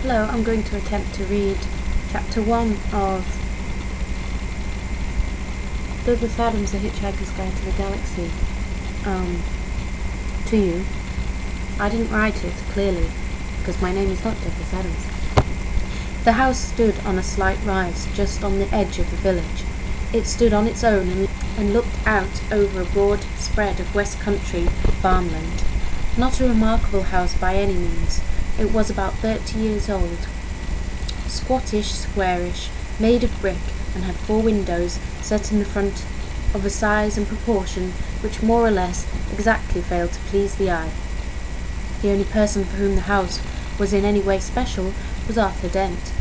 Hello, I'm going to attempt to read chapter 1 of Douglas Adams' The Hitchhiker's Guide to the Galaxy to you. I didn't write it, clearly, because my name is not Douglas Adams. The house stood on a slight rise just on the edge of the village. It stood on its own and looked out over a broad spread of West Country farmland. Not a remarkable house by any means. It was about 30 years old. Squattish, squarish, made of brick, and had 4 windows set in the front of a size and proportion which more or less exactly failed to please the eye. The only person for whom the house was in any way special was Arthur Dent,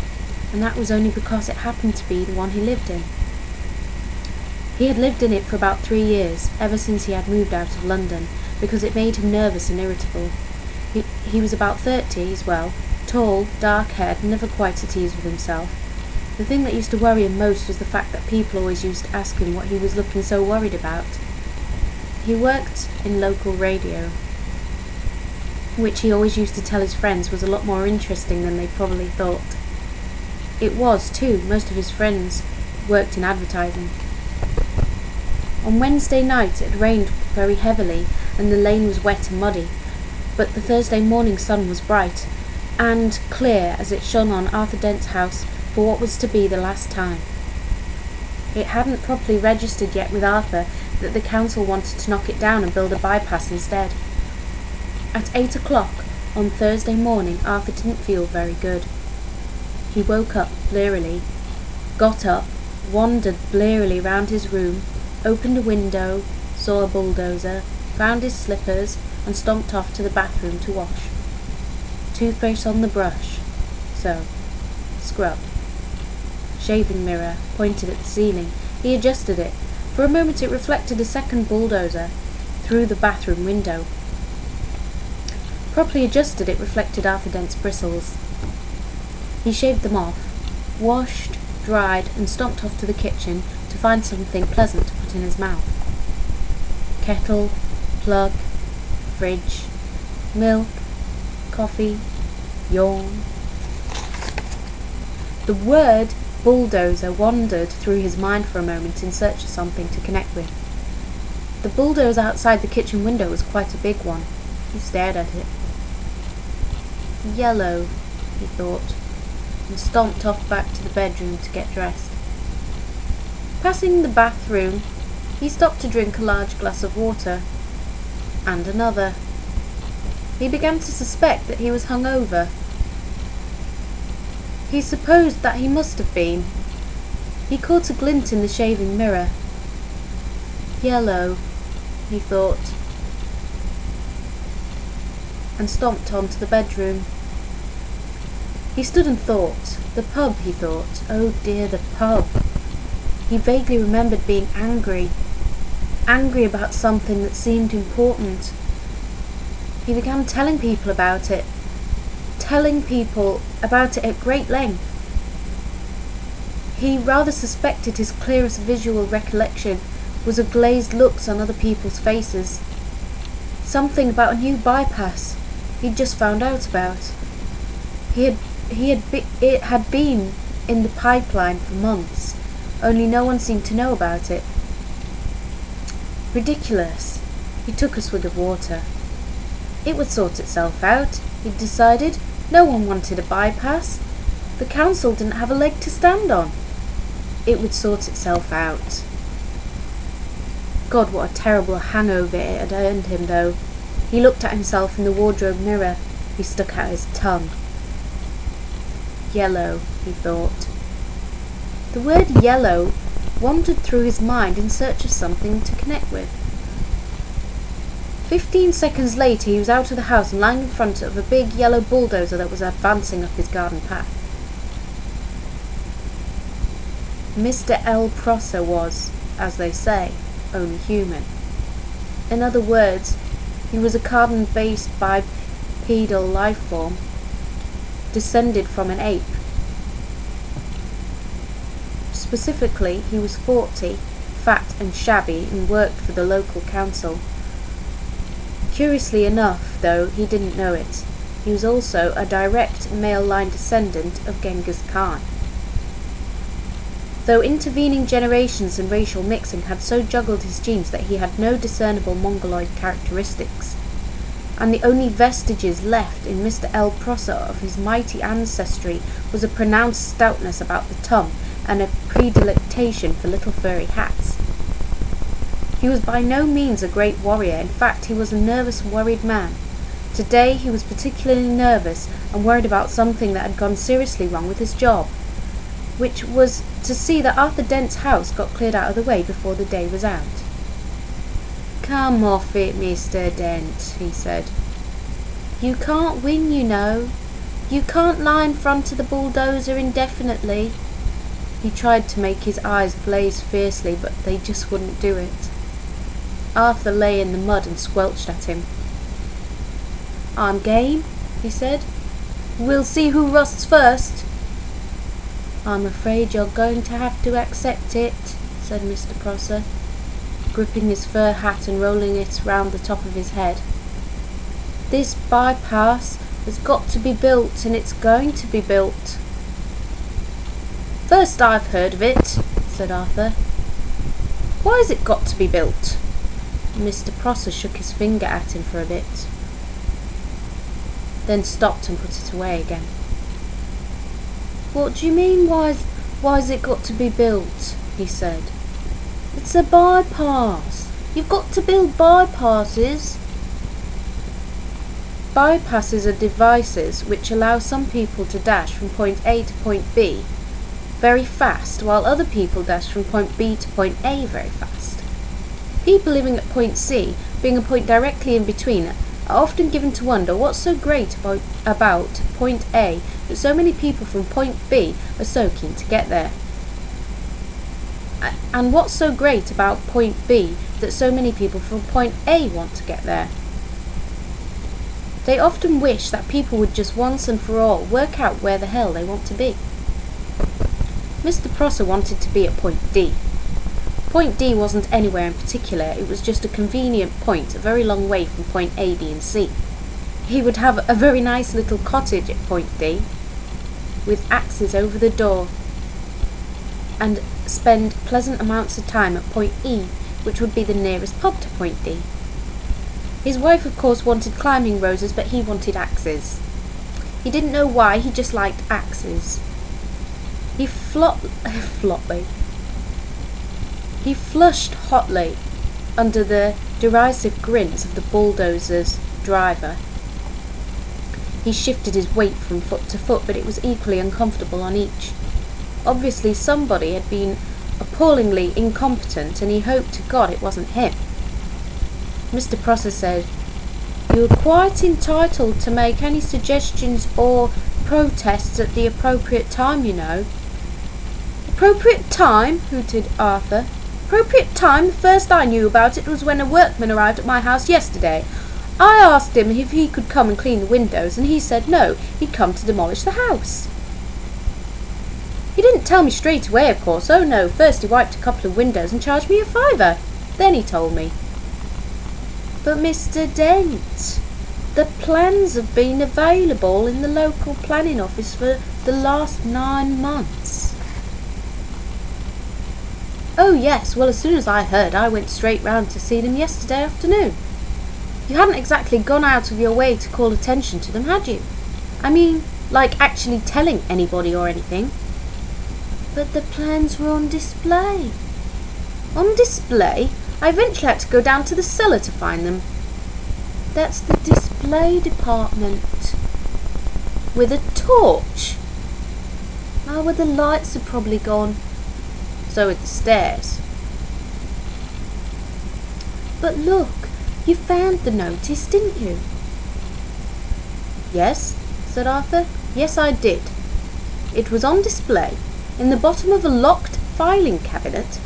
and that was only because it happened to be the one he lived in. He had lived in it for about 3 years, ever since he had moved out of London, because it made him nervous and irritable. He was about 30 as well, tall, dark-haired, never quite at ease with himself. The thing that used to worry him most was the fact that people always used to ask him what he was looking so worried about. He worked in local radio, which he always used to tell his friends was a lot more interesting than they probably thought. It was, too. Most of his friends worked in advertising. On Wednesday night it rained very heavily and the lane was wet and muddy, but the Thursday morning sun was bright and clear as it shone on Arthur Dent's house for what was to be the last time. It hadn't properly registered yet with Arthur that the council wanted to knock it down and build a bypass instead. At 8 o'clock on Thursday morning Arthur didn't feel very good. He woke up blearily, got up, wandered blearily round his room, opened a window, saw a bulldozer, found his slippers, and stomped off to the bathroom to wash. Toothpaste on the brush. So, scrub. Shaving mirror pointed at the ceiling. He adjusted it. For a moment it reflected a second bulldozer through the bathroom window. Properly adjusted, it reflected Arthur Dent's bristles. He shaved them off, washed, dried, and stomped off to the kitchen to find something pleasant to put in his mouth. Kettle, plug, fridge, milk, coffee, yawn. The word bulldozer wandered through his mind for a moment in search of something to connect with. The bulldozer outside the kitchen window was quite a big one. He stared at it. Yellow, he thought, and stomped off back to the bedroom to get dressed. Passing the bathroom, he stopped to drink a large glass of water, and another. He began to suspect that he was hungover. He supposed that he must have been. He caught a glint in the shaving mirror. Yellow, he thought, and stomped on to the bedroom. He stood and thought. The pub, he thought. Oh dear, the pub. He vaguely remembered being angry. Angry about something that seemed important. He began telling people about it. Telling people about it at great length. He rather suspected his clearest visual recollection was of glazed looks on other people's faces. Something about a new bypass he'd just found out about. It had been in the pipeline for months, only no one seemed to know about it. Ridiculous. He took a swig of water. It would sort itself out, he'd decided. No one wanted a bypass. The council didn't have a leg to stand on. It would sort itself out. God, what a terrible hangover it had earned him, though. He looked at himself in the wardrobe mirror. He stuck out his tongue. Yellow, he thought. The word yellow wandered through his mind in search of something to connect with. 15 seconds later he was out of the house and lying in front of a big yellow bulldozer that was advancing up his garden path. Mr. L. Prosser was, as they say, only human. In other words, he was a carbon-based bipedal life form, descended from an ape. Specifically, he was 40, fat and shabby, and worked for the local council. Curiously enough, though, he didn't know it. He was also a direct male-line descendant of Genghis Khan. Though intervening generations and racial mixing had so juggled his genes that he had no discernible Mongoloid characteristics, and the only vestiges left in Mr. L. Prosser of his mighty ancestry was a pronounced stoutness about the tongue and a predilection for little furry hats. He was by no means a great warrior. In fact, he was a nervous, worried man. Today he was particularly nervous and worried about something that had gone seriously wrong with his job, which was to see that Arthur Dent's house got cleared out of the way before the day was out. "Come off it, Mr. Dent," he said. "You can't win, you know. You can't lie in front of the bulldozer indefinitely." He tried to make his eyes blaze fiercely, but they just wouldn't do it. Arthur lay in the mud and squelched at him. "I'm game," he said. "We'll see who rusts first." "I'm afraid you're going to have to accept it," said Mr. Prosser, gripping his fur hat and rolling it round the top of his head. "This bypass has got to be built, and it's going to be built." "First I've heard of it," said Arthur. "Why's it got to be built?" Mr. Prosser shook his finger at him for a bit, then stopped and put it away again. "What do you mean, why's it got to be built?" he said. "It's a bypass. You've got to build bypasses." Bypasses are devices which allow some people to dash from point A to point B very fast, while other people dash from point B to point A very fast. People living at point C, being a point directly in between, are often given to wonder what's so great about point A that so many people from point B are so keen to get there, and what's so great about point B that so many people from point A want to get there. They often wish that people would just once and for all work out where the hell they want to be. Mr. Prosser wanted to be at point D. Point D wasn't anywhere in particular, it was just a convenient point a very long way from point A, B and C. He would have a very nice little cottage at point D, with axes over the door, and spend pleasant amounts of time at point E, which would be the nearest pub to point D. His wife of course wanted climbing roses, but he wanted axes. He didn't know why, he just liked axes. He flushed hotly under the derisive grins of the bulldozer's driver. He shifted his weight from foot to foot, but it was equally uncomfortable on each. Obviously somebody had been appallingly incompetent, and he hoped to God it wasn't him. Mr. Prosser said, "You're quite entitled to make any suggestions or protests at the appropriate time, you know." "Appropriate time?" hooted Arthur. "Appropriate time? The first I knew about it was when a workman arrived at my house yesterday. I asked him if he could come and clean the windows, and he said no, he'd come to demolish the house. He didn't tell me straight away, of course. Oh no, first he wiped a couple of windows and charged me $5. Then he told me." "But Mr. Dent, the plans have been available in the local planning office for the last 9 months. "Oh yes, well as soon as I heard I went straight round to see them yesterday afternoon. You hadn't exactly gone out of your way to call attention to them, had you? I mean, like actually telling anybody or anything?" "But the plans were on display." "On display? I eventually had to go down to the cellar to find them." "That's the display department." "With a torch?" "Oh, well, the lights are probably gone." "So are the stairs." "But look, you found the notice, didn't you?" "Yes," said Arthur. "Yes, I did. It was on display in the bottom of a locked filing cabinet,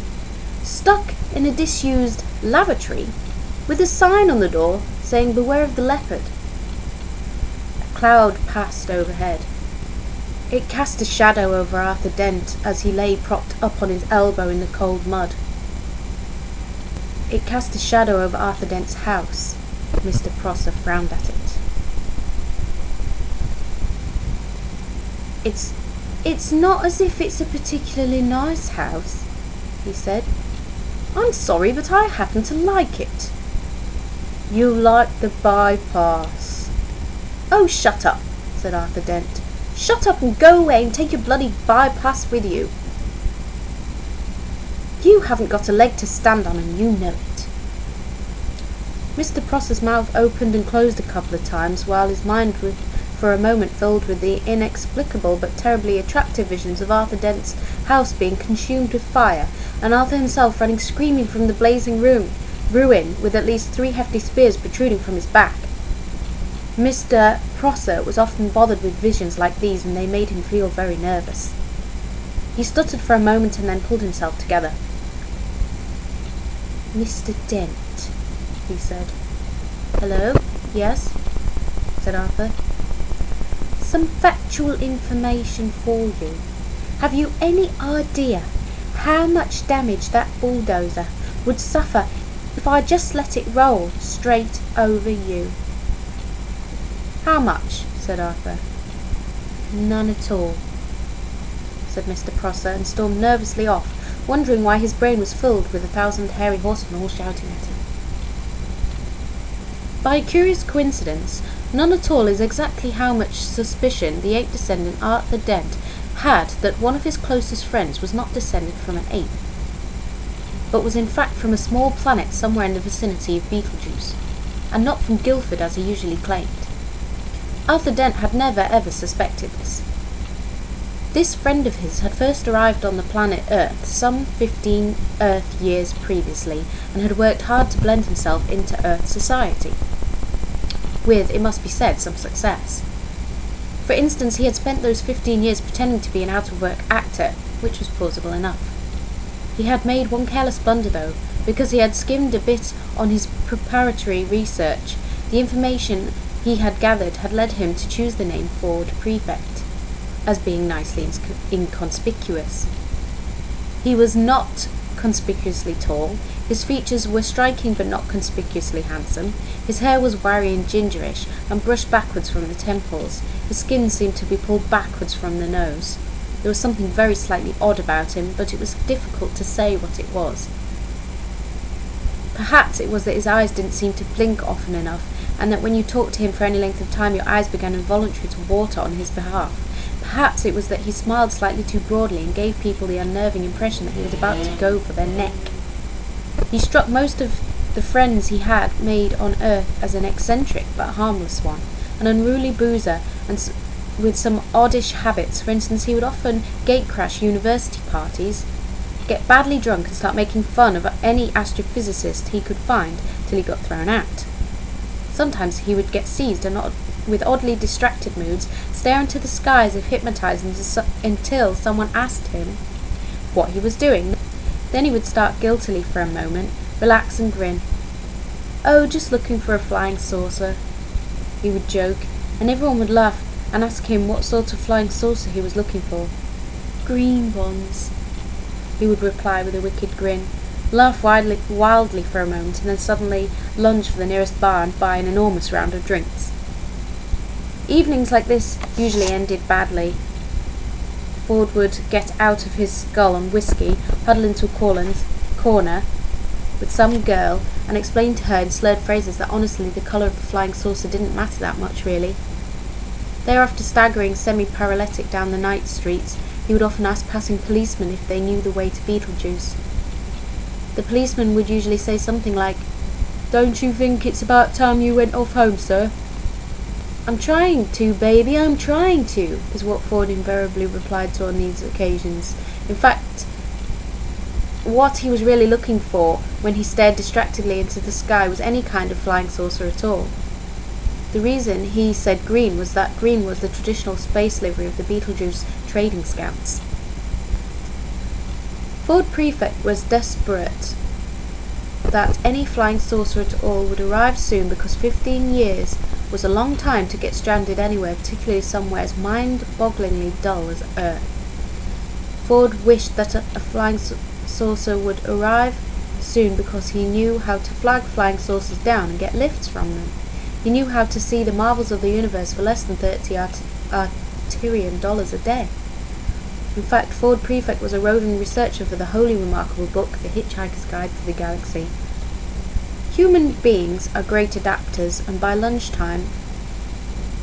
stuck in a disused lavatory, with a sign on the door saying "Beware of the leopard." A cloud passed overhead. It cast a shadow over Arthur Dent as he lay propped up on his elbow in the cold mud. It cast a shadow over Arthur Dent's house. Mr. Prosser frowned at it. It's not as if it's a particularly nice house, he said. I'm sorry, but I happen to like it. You like the bypass. Oh, shut up, said Arthur Dent. Shut up and go away and take your bloody bypass with you. You haven't got a leg to stand on and you know it. Mr. Prosser's mouth opened and closed a couple of times while his mind was for a moment filled with the inexplicable but terribly attractive visions of Arthur Dent's house being consumed with fire, and Arthur himself running screaming from the blazing ruin with at least 3 hefty spears protruding from his back. Mr. Prosser was often bothered with visions like these, and they made him feel very nervous. He stuttered for a moment and then pulled himself together. Mr. Dent, he said. Hello? Yes? Said Arthur. Some factual information for you. Have you any idea how much damage that bulldozer would suffer if I just let it roll straight over you? How much? Said Arthur. None at all, said Mr. Prosser, and stormed nervously off, wondering why his brain was filled with 1,000 hairy horsemen all shouting at him. By a curious coincidence, none at all is exactly how much suspicion the ape descendant Arthur Dent had that one of his closest friends was not descended from an ape, but was in fact from a small planet somewhere in the vicinity of Betelgeuse, and not from Guildford as he usually claimed. Arthur Dent had never ever suspected this. This friend of his had first arrived on the planet Earth some 15 Earth years previously, and had worked hard to blend himself into Earth society, with, it must be said, some success. For instance, he had spent those 15 years pretending to be an out-of-work actor, which was plausible enough. He had made one careless blunder, though, because he had skimmed a bit on his preparatory research. The information he had gathered had led him to choose the name Ford Prefect, as being nicely inconspicuous. He was not conspicuously tall, his features were striking but not conspicuously handsome, his hair was wiry and gingerish and brushed backwards from the temples, his skin seemed to be pulled backwards from the nose. There was something very slightly odd about him, but it was difficult to say what it was. Perhaps it was that his eyes didn't seem to blink often enough, and that when you talked to him for any length of time your eyes began involuntarily to water on his behalf. Perhaps it was that he smiled slightly too broadly and gave people the unnerving impression that he was about to go for their neck. He struck most of the friends he had made on Earth as an eccentric but harmless one, an unruly boozer and with some oddish habits. For instance, he would often gatecrash university parties, get badly drunk and start making fun of any astrophysicist he could find till he got thrown out. Sometimes he would get seized and with oddly distracted moods, stare into the sky as if hypnotized until someone asked him what he was doing. Then he would start guiltily for a moment, relax and grin. Oh, just looking for a flying saucer, he would joke, and everyone would laugh and ask him what sort of flying saucer he was looking for. Green ones, he would reply with a wicked grin, laugh wildly for a moment, and then suddenly lunge for the nearest bar and buy an enormous round of drinks. Evenings like this usually ended badly. Ford would get out of his skull on whiskey, huddle into a corner with some girl, and explain to her in slurred phrases that honestly the colour of the flying saucer didn't matter that much really. Thereafter, staggering semi-paralytic down the night streets, he would often ask passing policemen if they knew the way to Betelgeuse. The policeman would usually say something like, "Don't you think it's about time you went off home, sir?" "I'm trying to, baby, I'm trying to," is what Ford invariably replied to on these occasions. In fact, what he was really looking for when he stared distractedly into the sky was any kind of flying saucer at all. The reason he said green was that green was the traditional space livery of the Betelgeuse trading scouts. Ford Prefect was desperate that any flying saucer at all would arrive soon, because 15 years was a long time to get stranded anywhere, particularly somewhere as mind-bogglingly dull as Earth. Ford wished that a flying saucer would arrive soon because he knew how to flag flying saucers down and get lifts from them. He knew how to see the marvels of the universe for less than 30 $1 a day. In fact, Ford Prefect was a roving researcher for the wholly remarkable book, The Hitchhiker's Guide to the Galaxy. Human beings are great adapters, and by lunchtime,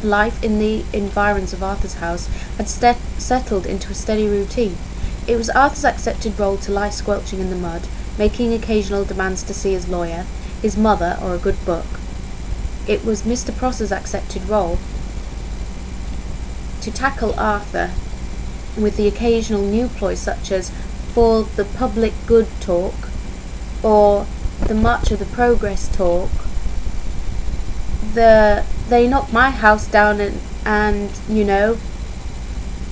life in the environs of Arthur's house had settled into a steady routine. It was Arthur's accepted role to lie squelching in the mud, making occasional demands to see his lawyer, his mother, or a good book. It was Mr. Prosser's accepted role to tackle Arthur with the occasional new ploy such as for the public good talk, or the March of the Progress talk, the they knocked my house down and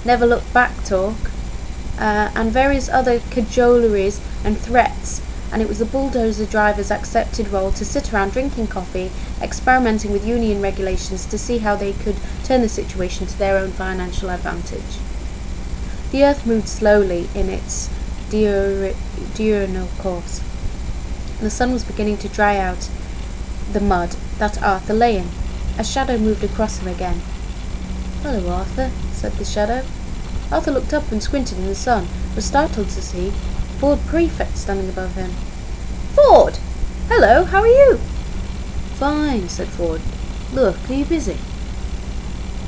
never look back talk, and various other cajoleries and threats, and it was the bulldozer driver's accepted role to sit around drinking coffee, experimenting with union regulations to see how they could turn the situation to their own financial advantage. The earth moved slowly in its diurnal course. The sun was beginning to dry out the mud that Arthur lay in. A shadow moved across him again. "Hello, Arthur," said the shadow. Arthur looked up and squinted in the sun, was startled to see Ford Prefect standing above him. "Ford! Hello, how are you?" "Fine," said Ford. "Look, are you busy?"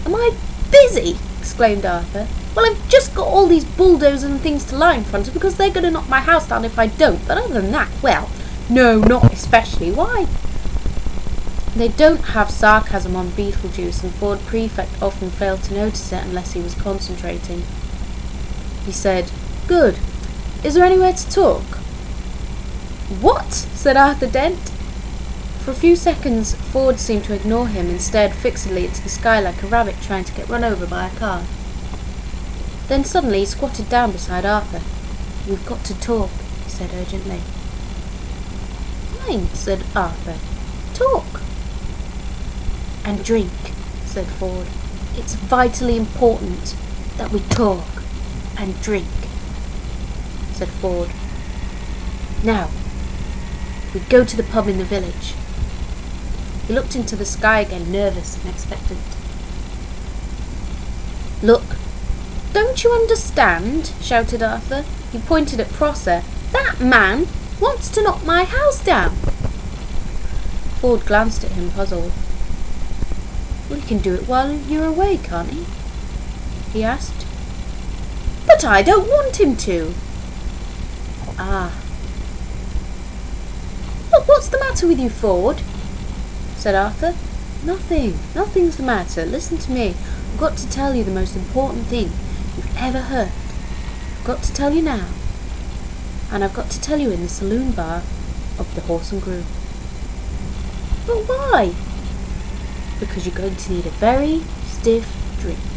"Am I busy?" exclaimed Arthur. "Well, I've just got all these bulldozers and things to lie in front of because they're going to knock my house down if I don't. But other than that, well, no, not especially. Why?" They don't have sarcasm on Beetlejuice, and Ford Prefect often failed to notice it unless he was concentrating. He said, "Good. Is there anywhere to talk?" "What?" said Arthur Dent. For a few seconds, Ford seemed to ignore him and stared fixedly into the sky like a rabbit trying to get run over by a car. Then suddenly he squatted down beside Arthur. "We've got to talk," he said urgently. "Fine," said Arthur. "Talk." "And drink," said Ford. "It's vitally important that we talk and drink," said Ford. "Now, we go to the pub in the village." He looked into the sky again, nervous and expectant. "Look, don't you understand?" shouted Arthur. He pointed at Prosser. "That man wants to knock my house down." Ford glanced at him, puzzled. "Well, he can do it while you're away, can't he?" asked. "But I don't want him to." "Ah." "Look, what's the matter with you, Ford?" said Arthur. Nothing's the matter. Listen to me. I've got to tell you the most important thing you've ever heard. I've got to tell you now. And I've got to tell you in the saloon bar of the Horse and Groom." "But why?" "Because you're going to need a very stiff drink."